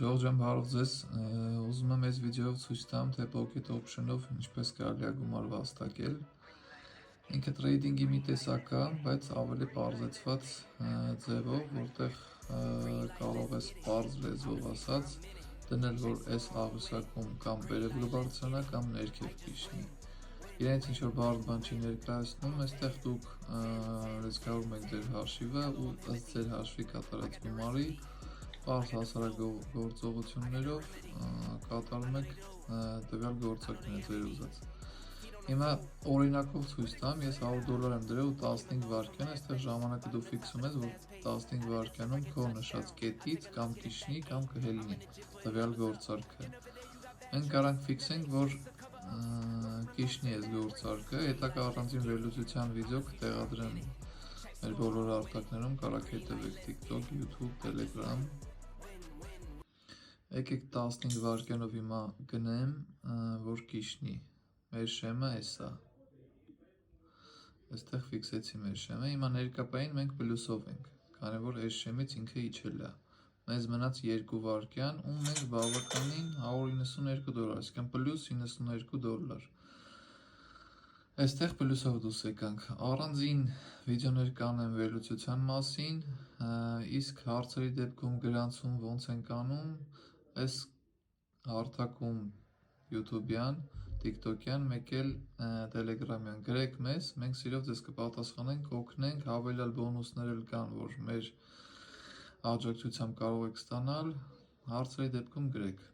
Ժողջան բարով ձեզ, ուզում եմ այս վիդեոյով ցույց տամ, թե Pocket Option-ով ինչպես կարելի է գումար վաստակել։ Ինքը տրեյդինգի մի տեսակ է, բայց ավելի պարզեցված ձևով, որտեղ կարող ես պարզ լեզվով ասած դնել, որ այս աղյուսակում կամ վերև կբարձրանա, կամ ներքև կիջնի։ Իրենց ինչ-որ բարդ բան չի ներկայացնում, այստեղ դուք լեզկարում եք ձեր հաշիվը ու ըստ ձեր հաշվի կատարած գումարի պարզ հասարակ գործողություններով կատարում եք տվյալ գործակները ձեր ուզած։ Հիմա օրինակով ցույց տամ, ես $100 եմ դրել ու 15 վայրկյան, այստեղ ժամանակը դու ֆիքսում ես, որ 15 վայրկյանում քո նշած կետից կամ կիջնի կամ կհելնի տվյալ գործարքը։ Մենք կարանք ֆիքսենք, որ կիջնի այս գործարքը, հետագա առանձին վերլուծության վիդեո կտեղադրեմ մեր բոլոր արտակներում, կարաք հետևեք TikTok, YouTube, Telegram։ Եկեք 15 վայրկյանով հիմա գնեմ, որ կիջնի։ Մեր շեմը էս է։ Այստեղ ֆիքսեցի մեր շեմը, հիմա ներկապային մենք պլյուսով ենք, քանի որ այս շեմից ինքը իջել է։ Մեզ մնաց 2 վայրկյան ու մենք բավականին $192, այսինքն պլյուս $92։ Այստեղ պլյուսով դուրս եկանք, առանձին վիդեոներ կանեմ վերլուծության մասին, իսկ հարցերի դեպքում գրանցում ոնց ենք անում, այս հարթակում YouTube-յան, TikTok-յան, մեկ էլ Telegram-յան գրեք մեզ, մենք սիրով ձեզ կպատասխանենք, կօգնենք, հավելյալ բոնուսներ էլ կան, որ մեր աջակցությամբ կարող եք ստանալ, հարցերի դեպքում գրեք։